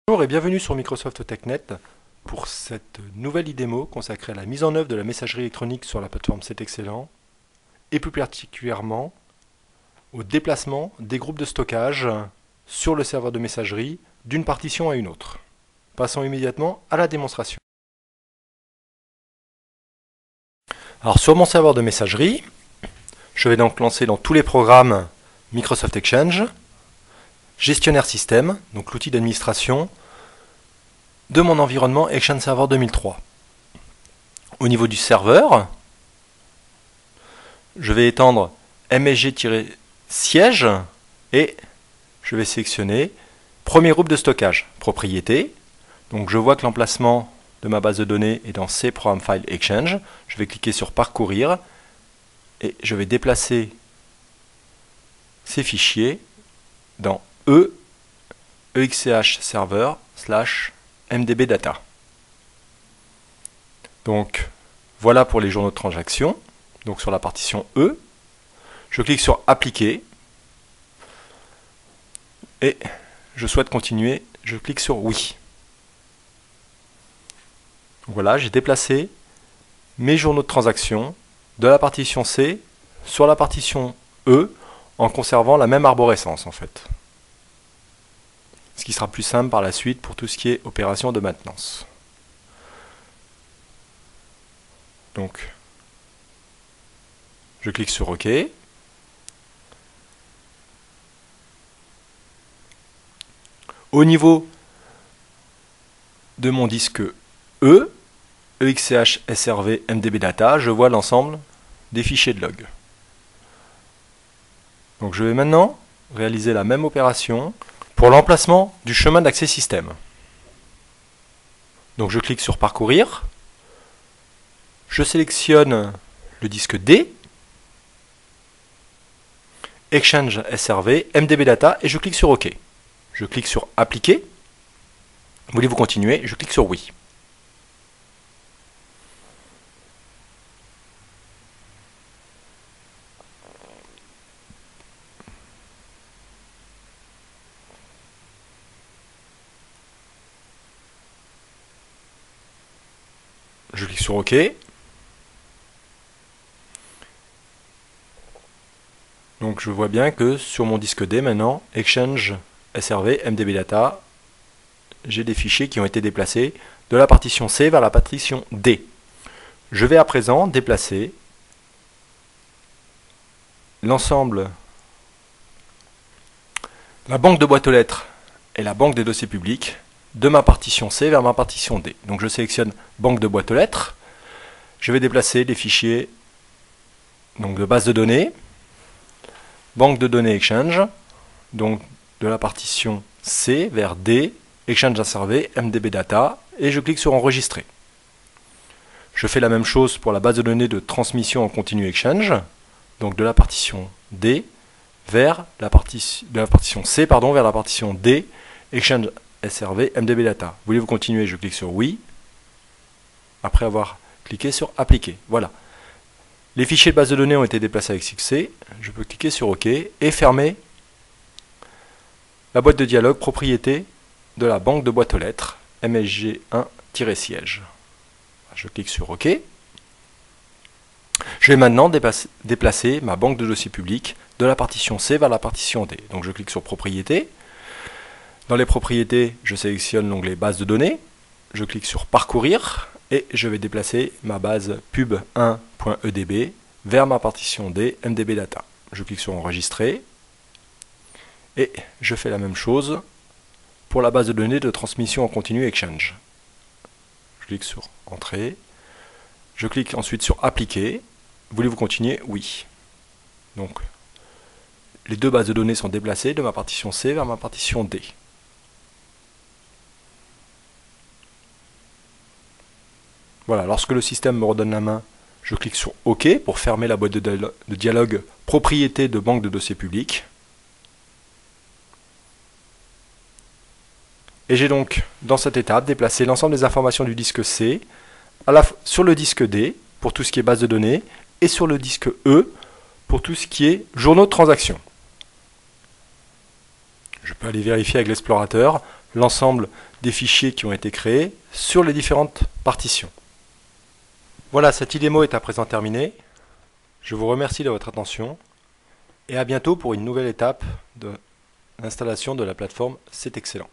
Bonjour et bienvenue sur Microsoft TechNet pour cette nouvelle e-démo consacrée à la mise en œuvre de la messagerie électronique sur la plateforme C'est Excellent et plus particulièrement au déplacement des groupes de stockage sur le serveur de messagerie d'une partition à une autre. Passons immédiatement à la démonstration. Alors sur mon serveur de messagerie, je vais donc lancer dans tous les programmes Microsoft Exchange, gestionnaire système, donc l'outil d'administration de mon environnement Exchange Server 2003. Au niveau du serveur, je vais étendre MSG-siège et je vais sélectionner premier groupe de stockage, propriété. Donc je vois que l'emplacement de ma base de données est dans C Program File Exchange. Je vais cliquer sur parcourir et je vais déplacer ces fichiers dans EXCH Server / MDB Data. Donc voilà pour les journaux de transaction. Donc sur la partition E, je clique sur Appliquer et je souhaite continuer. Je clique sur Oui. Voilà, j'ai déplacé mes journaux de transaction de la partition C sur la partition E en conservant la même arborescence en fait. Ce qui sera plus simple par la suite pour tout ce qui est opération de maintenance. Donc, je clique sur OK. Au niveau de mon disque E, EXCH SRV MDB Data, je vois l'ensemble des fichiers de log. Donc je vais maintenant réaliser la même opération pour l'emplacement du chemin d'accès système. Donc je clique sur parcourir, je sélectionne le disque D, Exchange SRV, MDB Data et je clique sur OK. Je clique sur Appliquer. Voulez-vous continuer? Je clique sur Oui. Je clique sur OK. Donc je vois bien que sur mon disque D maintenant, Exchange SRV MDB Data, j'ai des fichiers qui ont été déplacés de la partition C vers la partition D. Je vais à présent déplacer l'ensemble, la banque de boîtes aux lettres et la banque des dossiers publics de ma partition C vers ma partition D. Donc je sélectionne banque de boîtes aux lettres. Je vais déplacer les fichiers donc de base de données, banque de données Exchange, donc de la partition C vers D, Exchange SRV, MDB Data, et je clique sur Enregistrer. Je fais la même chose pour la base de données de transmission en continu Exchange, donc de la partition D vers la partition C vers la partition D, Exchange SRV, MDB Data. Voulez-vous continuer? Je clique sur Oui, après avoir cliqué sur Appliquer. Voilà. Les fichiers de base de données ont été déplacés avec succès. Je peux cliquer sur OK et fermer la boîte de dialogue propriété de la banque de boîtes aux lettres MSG1-siège. Je clique sur OK. Je vais maintenant déplacer ma banque de dossiers publics de la partition C vers la partition D. Donc je clique sur Propriétés. Dans les propriétés, je sélectionne l'onglet Base de données. Je clique sur Parcourir et je vais déplacer ma base pub1.edb vers ma partition D, MDB Data. Je clique sur Enregistrer et je fais la même chose pour la base de données de transmission en continu Exchange. Je clique sur Entrée. Je clique ensuite sur Appliquer. Voulez-vous continuer? Oui. Donc, les deux bases de données sont déplacées de ma partition C vers ma partition D. Voilà, lorsque le système me redonne la main, je clique sur OK pour fermer la boîte de dialogue propriété de banque de dossiers publics. Et j'ai donc, dans cette étape, déplacé l'ensemble des informations du disque C sur le disque D pour tout ce qui est base de données et sur le disque E pour tout ce qui est journaux de transaction. Je peux aller vérifier avec l'explorateur l'ensemble des fichiers qui ont été créés sur les différentes partitions. Voilà, cette IDEMO est à présent terminée. Je vous remercie de votre attention et à bientôt pour une nouvelle étape de l'installation de la plateforme C'est Excellent.